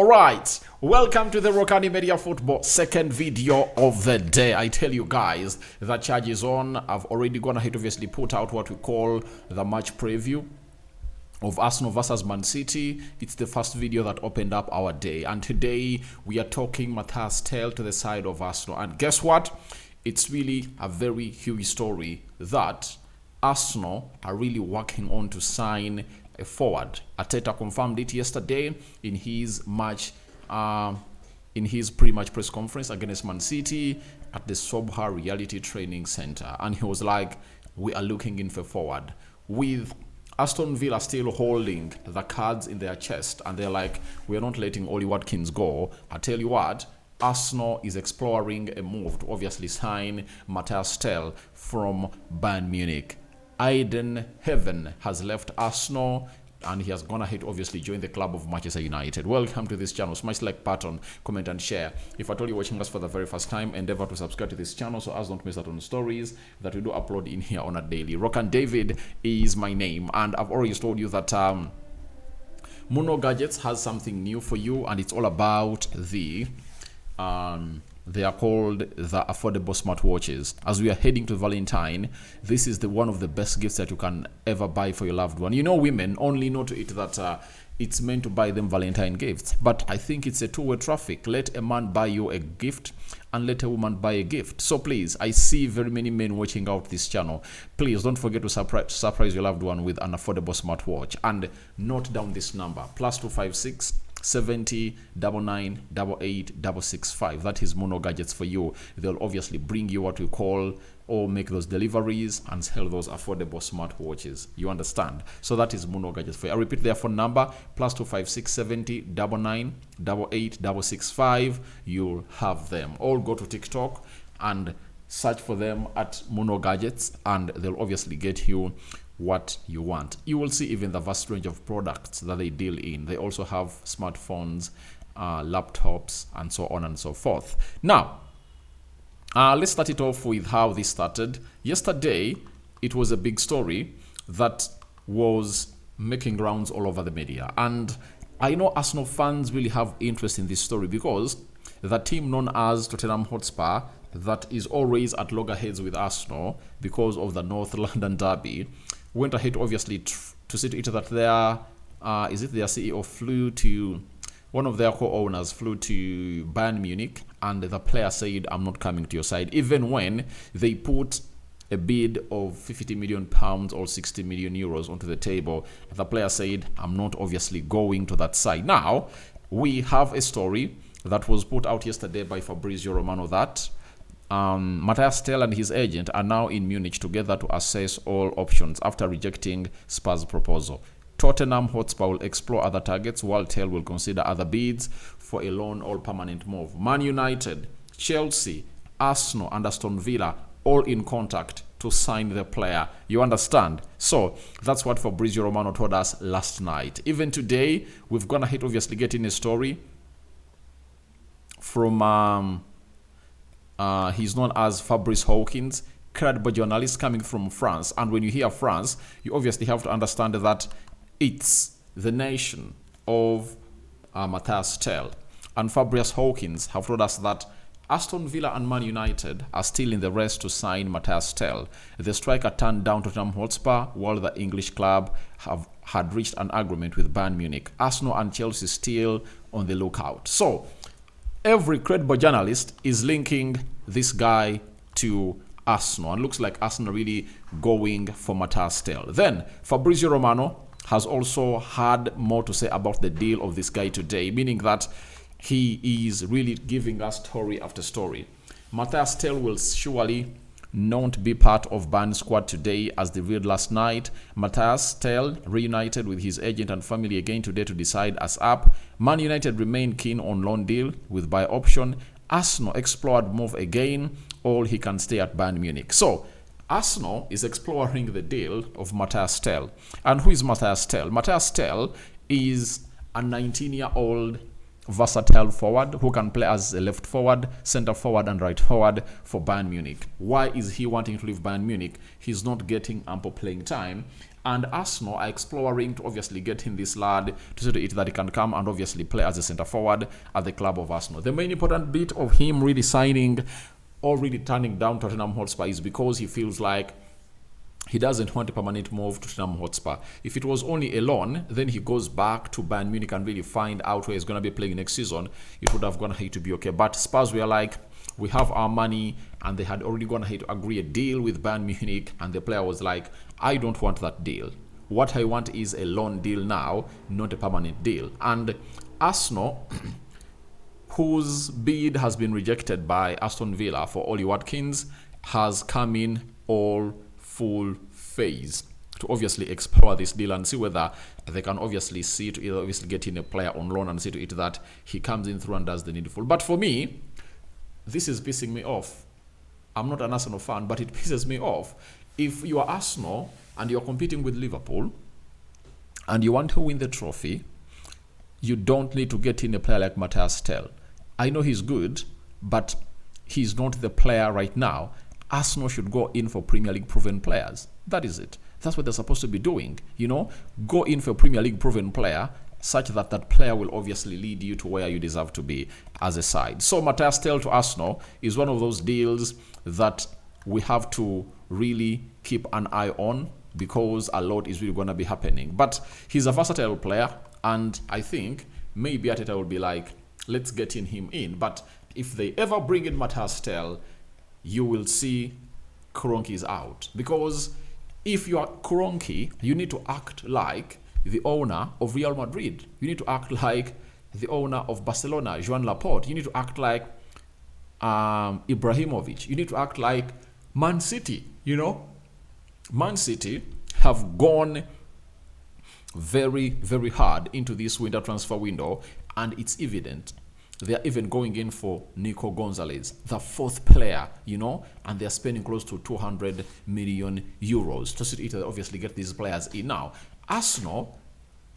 Alright, welcome to the Rokani Media Football second video of the day. I tell you guys, the charge is on. I've already gone ahead, obviously put out what we call the match preview of Arsenal versus Man City. It's the first video that opened up our day. And today we are talking Mathys Tel to the side of Arsenal. And guess what? It's really a very huge story that Arsenal are really working on to sign a forward. Arteta confirmed it yesterday in his pre-match press conference against Man City at the Sobha Reality Training Center, and he was like, "We are looking in for forward." With Aston Villa still holding the cards in their chest, and they're like, "We are not letting Oli Watkins go." I tell you what, Arsenal is exploring a move to obviously sign Mathys Tel from Bayern Munich. Ayden Heaven has left Arsenal and he has gone ahead to obviously join the club of Manchester United. Welcome to this channel. Smash like button, comment and share. If at all you're watching us for the very first time, endeavor to subscribe to this channel so as don't miss out on stories that we do upload in here on a daily. Rokani David is my name, and I've already told you that Mono Gadgets has something new for you, and it's all about they are called the affordable smartwatches. As we are heading to Valentine, this is one of the best gifts that you can ever buy for your loved one. You know, women only know to it that it's meant to buy them Valentine gifts, but I think it's a two-way traffic. Let a man buy you a gift and let a woman buy a gift. So please, I see very many men watching out this channel. Please don't forget to surprise your loved one with an affordable smartwatch, and note down this number: +256 70 99 88 665. That is Mono Gadgets for you. They'll obviously bring you what we call or make those deliveries and sell those affordable smartwatches. You understand? So that is Mono Gadgets for you. I repeat their phone number: +256 70 99 88 665. You'll have them. All go to TikTok and search for them at Mono Gadgets, and they'll obviously get you what you want. You will see even the vast range of products that they deal in. They also have smartphones, laptops, and so on and so forth. Now, let's start it off with how this started. Yesterday, it was a big story that was making rounds all over the media. And I know Arsenal fans really have interest in this story because the team known as Tottenham Hotspur, that is always at loggerheads with Arsenal because of the North London derby, went ahead obviously to see to it that their CEO flew to, one of their co-owners flew to Bayern Munich, and the player said, "I'm not coming to your side," even when they put a bid of 50 million pounds or 60 million euros onto the table. The player said, "I'm not obviously going to that side." Now, we have a story that was put out yesterday by Fabrizio Romano that Mathys Tel and his agent are now in Munich together to assess all options after rejecting Spurs' proposal. Tottenham Hotspur will explore other targets while Tel will consider other bids for a loan or permanent move. Man Utd, Chelsea, Arsenal and Aston Villa all in contact to sign the player. You understand? So that's what Fabrizio Romano told us last night. Even today, we've gone ahead obviously getting a story from he's known as Fabrice Hawkins, credible journalist coming from France. And when you hear France, you obviously have to understand that it's the nation of Mathys Tel. And Fabrice Hawkins have told us that Aston Villa and Man United are still in the race to sign Mathys Tel. The striker turned down Tottenham Hotspur while the English club had reached an agreement with Bayern Munich. Arsenal and Chelsea still on the lookout. So every credible journalist is linking this guy to Arsenal, and looks like Arsenal really going for Mathys Tel. Then Fabrizio Romano has also had more to say about the deal of this guy today, meaning that he is really giving us story after story. Mathys Tel will surely not be part of Bayern squad today, as they read last night. Mathys Tel reunited with his agent and family again today to decide as up. Man United remain keen on loan deal with buy option. Arsenal explored move again, or he can stay at Bayern Munich. So Arsenal is exploring the deal of Mathys Tel. And who is Mathys Tel? Mathys Tel is a 19-year-old versatile forward who can play as a left forward, center forward, and right forward for Bayern Munich. Why is he wanting to leave Bayern Munich? He's not getting ample playing time. And Arsenal are exploring to obviously get in this lad to see to it that he can come and obviously play as a center forward at the club of Arsenal. The main important bit of him really signing or really turning down Tottenham Hotspur is because he feels like he doesn't want a permanent move to Tottenham Hotspur. If it was only a loan, then he goes back to Bayern Munich and really find out where he's going to be playing next season. It would have gone ahead to be okay. But Spurs were like, we have our money, and they had already gone ahead to agree a deal with Bayern Munich, and the player was like, I don't want that deal. What I want is a loan deal now, not a permanent deal. And Arsenal, whose bid has been rejected by Aston Villa for Ollie Watkins, has come in all full phase to obviously explore this deal and see whether they can obviously see to either obviously get in a player on loan and see to it that he comes in through and does the needful. But for me, this is pissing me off. I'm not an Arsenal fan, but it pisses me off. If you are Arsenal and you're competing with Liverpool and you want to win the trophy, you don't need to get in a player like Mathys Tel. I know he's good, but he's not the player right now. Arsenal should go in for Premier League proven players. That is it. That's what they're supposed to be doing. You know, go in for a Premier League proven player such that that player will obviously lead you to where you deserve to be as a side. So Mathys Tel to Arsenal is one of those deals that we have to really keep an eye on because a lot is really going to be happening. But he's a versatile player, and I think maybe Arteta will be like, let's get him in. But if they ever bring in Mathys Tel, you will see Kroenke is out. Because if you are Kroenke, you need to act like the owner of Real Madrid. You need to act like the owner of Barcelona, Joan Laporte. You need to act like Ibrahimovic. You need to act like Man City. You know, Man City have gone very, very hard into this winter transfer window, and it's evident. They are even going in for Nico Gonzalez, the fourth player, you know, and they're spending close to 200 million euros to obviously get these players in. Now, Arsenal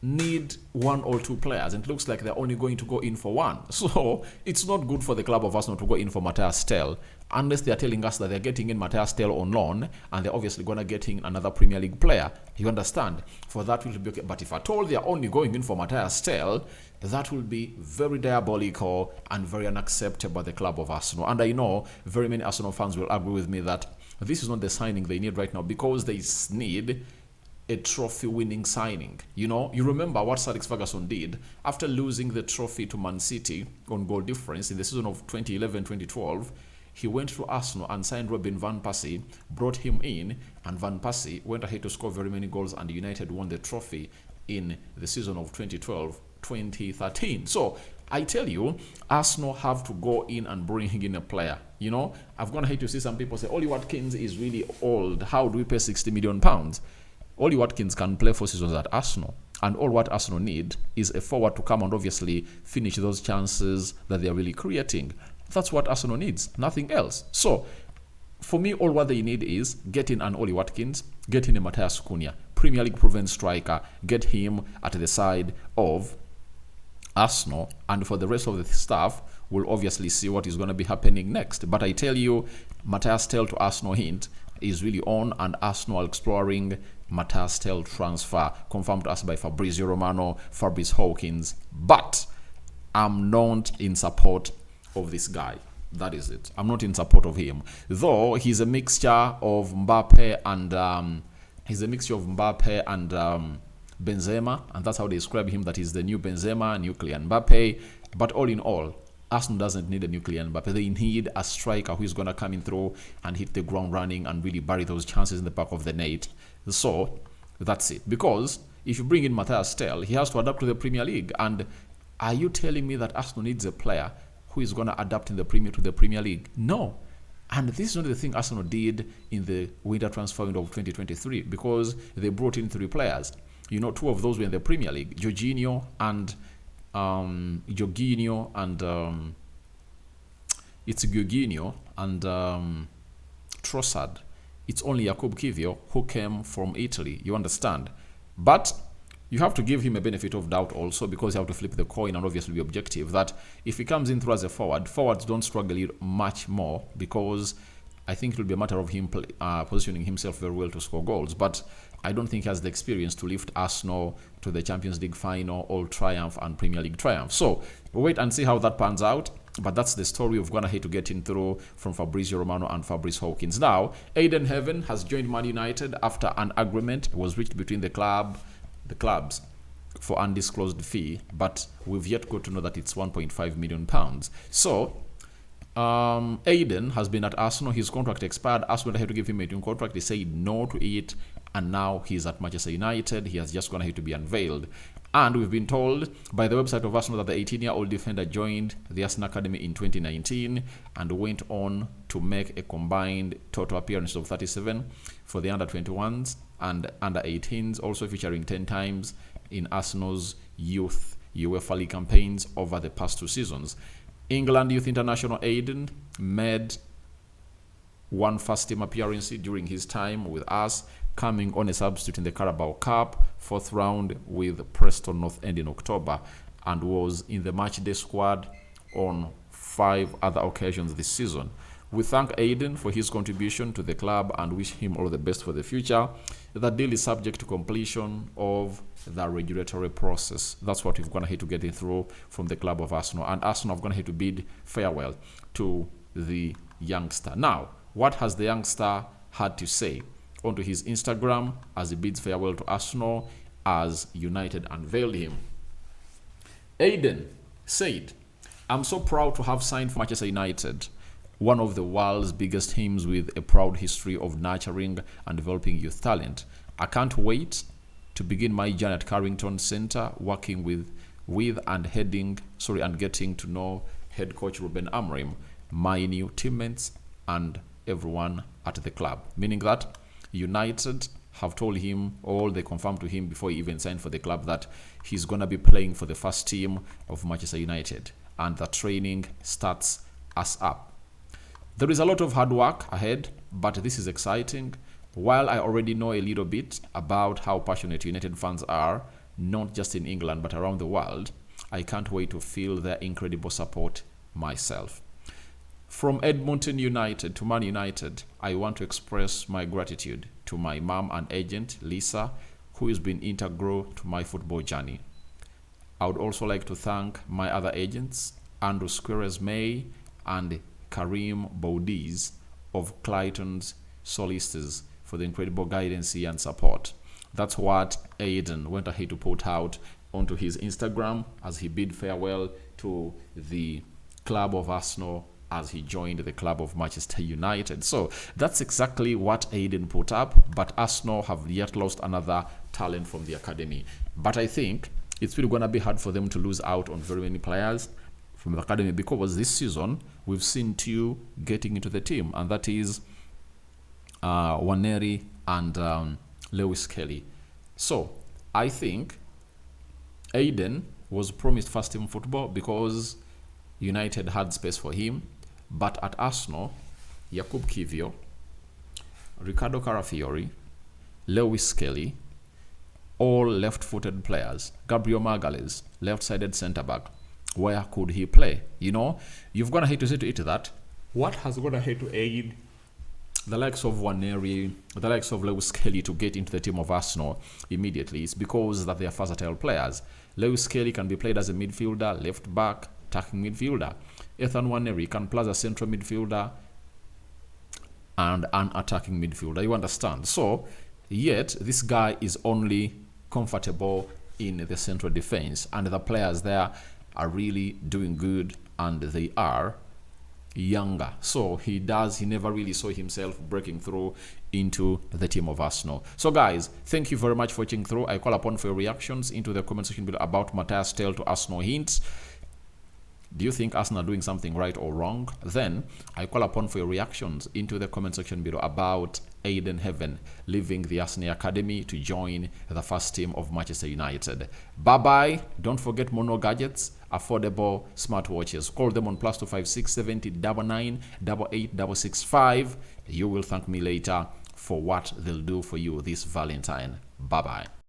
need one or two players, and it looks like they're only going to go in for one. So it's not good for the club of Arsenal to go in for Mathys Tel unless they're telling us that they're getting in Mathys Tel on loan and they're obviously going to get in another Premier League player. You understand? For that will be okay. But if at all they're only going in for Mathys Tel, that will be very diabolical and very unacceptable by the club of Arsenal. And I know very many Arsenal fans will agree with me that this is not the signing they need right now, because they need a trophy-winning signing. You know, you remember what Sir Alex Ferguson did after losing the trophy to Man City on goal difference in the season of 2011-2012. He went to Arsenal and signed Robin Van Persie, brought him in, and Van Persie went ahead to score very many goals, and United won the trophy in the season of 2012-2013. So I tell you, Arsenal have to go in and bring in a player. You know, I've gone ahead to see some people say, Ollie Watkins is really old. How do we pay £60 million? Ollie Watkins can play 4 seasons at Arsenal, and all what Arsenal need is a forward to come and obviously finish those chances that they're really creating. That's what Arsenal needs, nothing else. So, for me, all what they need is get in an Ollie Watkins, get in a Matthias Cunha, Premier League proven striker, get him at the side of Arsenal, and for the rest of the staff, we'll obviously see what is going to be happening next. But I tell you, Mathys Tel to Arsenal hint is really on, and Arsenal are exploring Mathys Tel transfer, confirmed to us by Fabrizio Romano, Fabrice Hawkins. But I'm not in support of this guy. That is it. I'm not in support of him. Though he's a mixture of Mbappe and Benzema, and that's how they describe him, that he's the new Benzema, new Kylian Mbappe. But all in all, Arsenal doesn't need a new Kylian Mbappe. They need a striker who is going to come in through and hit the ground running and really bury those chances in the back of the net. So that's it. Because if you bring in Mathys Tel, he has to adapt to the Premier League. And are you telling me that Arsenal needs a player who is going to adapt to the Premier League? No. And this is not the thing Arsenal did in the winter transfer window of 2023, because they brought in 3 players. You know, 2 of those were in the Premier League, Jorginho and Trossard. It's only Jakub Kiwior who came from Italy, you understand? But you have to give him a benefit of doubt also, because you have to flip the coin and obviously be objective that if he comes in through as a forward, forwards don't struggle much more, because I think it will be a matter of him positioning himself very well to score goals. But I don't think he has the experience to lift Arsenal to the Champions League final, Old Triumph, and Premier League Triumph. So we'll wait and see how that pans out. But that's the story we've gone ahead to get in through from Fabrizio Romano and Fabrice Hawkins. Now, Ayden Heaven has joined Man United after an agreement was reached between the clubs for undisclosed fee, but we've yet got to know that it's £1.5 million. So Ayden has been at Arsenal. His contract expired. Arsenal had to give him a new contract. They said no to it, and now he's at Manchester United. He has just gone ahead to be unveiled. And we've been told by the website of Arsenal that the 18-year-old defender joined the Arsenal Academy in 2019 and went on to make a combined total appearance of 37 for the under-21s and under-18s, also featuring 10 times in Arsenal's youth UEFA League campaigns over the past 2 seasons. England youth international Ayden made one first-team appearance during his time with us, coming on a substitute in the Carabao Cup, 4th round with Preston North End in October, and was in the matchday squad on 5 other occasions this season. We thank Ayden for his contribution to the club and wish him all the best for the future. The deal is subject to completion of the regulatory process. That's what we've gone ahead to get it through from the club of Arsenal. And Arsenal have gone ahead to bid farewell to the youngster. Now, what has the youngster had to say? Onto his Instagram as he bids farewell to Arsenal as United unveiled him. Ayden said, "I'm so proud to have signed for Manchester United, one of the world's biggest teams with a proud history of nurturing and developing youth talent. I can't wait to begin my journey at Carrington Centre, working with and getting to know head coach Ruben Amorim, my new teammates, and everyone at the club." Meaning that United have told him, or they confirmed to him before he even signed for the club, that he's going to be playing for the first team of Manchester United, and the training starts us up. There is a lot of hard work ahead, but this is exciting. While I already know a little bit about how passionate United fans are, not just in England but around the world, I can't wait to feel their incredible support myself. From Edmonton United to Man United, I want to express my gratitude to my mom and agent, Lisa, who has been integral to my football journey. I would also like to thank my other agents, Andrew Squires May and Karim Boudiz of Clayton's Solicitors, for the incredible guidance and support. That's what Ayden went ahead to put out onto his Instagram as he bid farewell to the club of Arsenal as he joined the club of Manchester United. So that's exactly what Ayden put up, but Arsenal have yet lost another talent from the academy. But I think it's really going to be hard for them to lose out on very many players from the academy, because this season we've seen 2 getting into the team, and that is Waneri and Lewis Kelly. So I think Ayden was promised first team football because United had space for him, but at Arsenal, Jakub Kivio, Ricardo Carafiori, Lewis Kelly, all left-footed players. Gabriel Magalhaes, left-sided centre-back. Where could he play? You know, you've gone ahead to say to it that what has gone ahead to aid the likes of Waneri, the likes of Lewis Kelly to get into the team of Arsenal immediately is because that they are versatile players. Lewis Kelly can be played as a midfielder, left back, attacking midfielder. Ethan Waneri can play as a central midfielder and an attacking midfielder. You understand? So, yet this guy is only comfortable in the central defense, and the players there are really doing good, and they are younger. So he never really saw himself breaking through into the team of Arsenal. So guys, thank you very much for watching through. I call upon for your reactions into the comment section below about Mathys Tel to Arsenal hints. Do you think Arsenal are doing something right or wrong? Then I call upon for your reactions into the comment section below about Ayden Heaven leaving the Arsenal Academy to join the first team of Manchester United. Bye-bye. Don't forget Mono Gadgets, affordable smartwatches. Call them on +256 70 99 88 665. You will thank me later for what they'll do for you this Valentine. Bye-bye.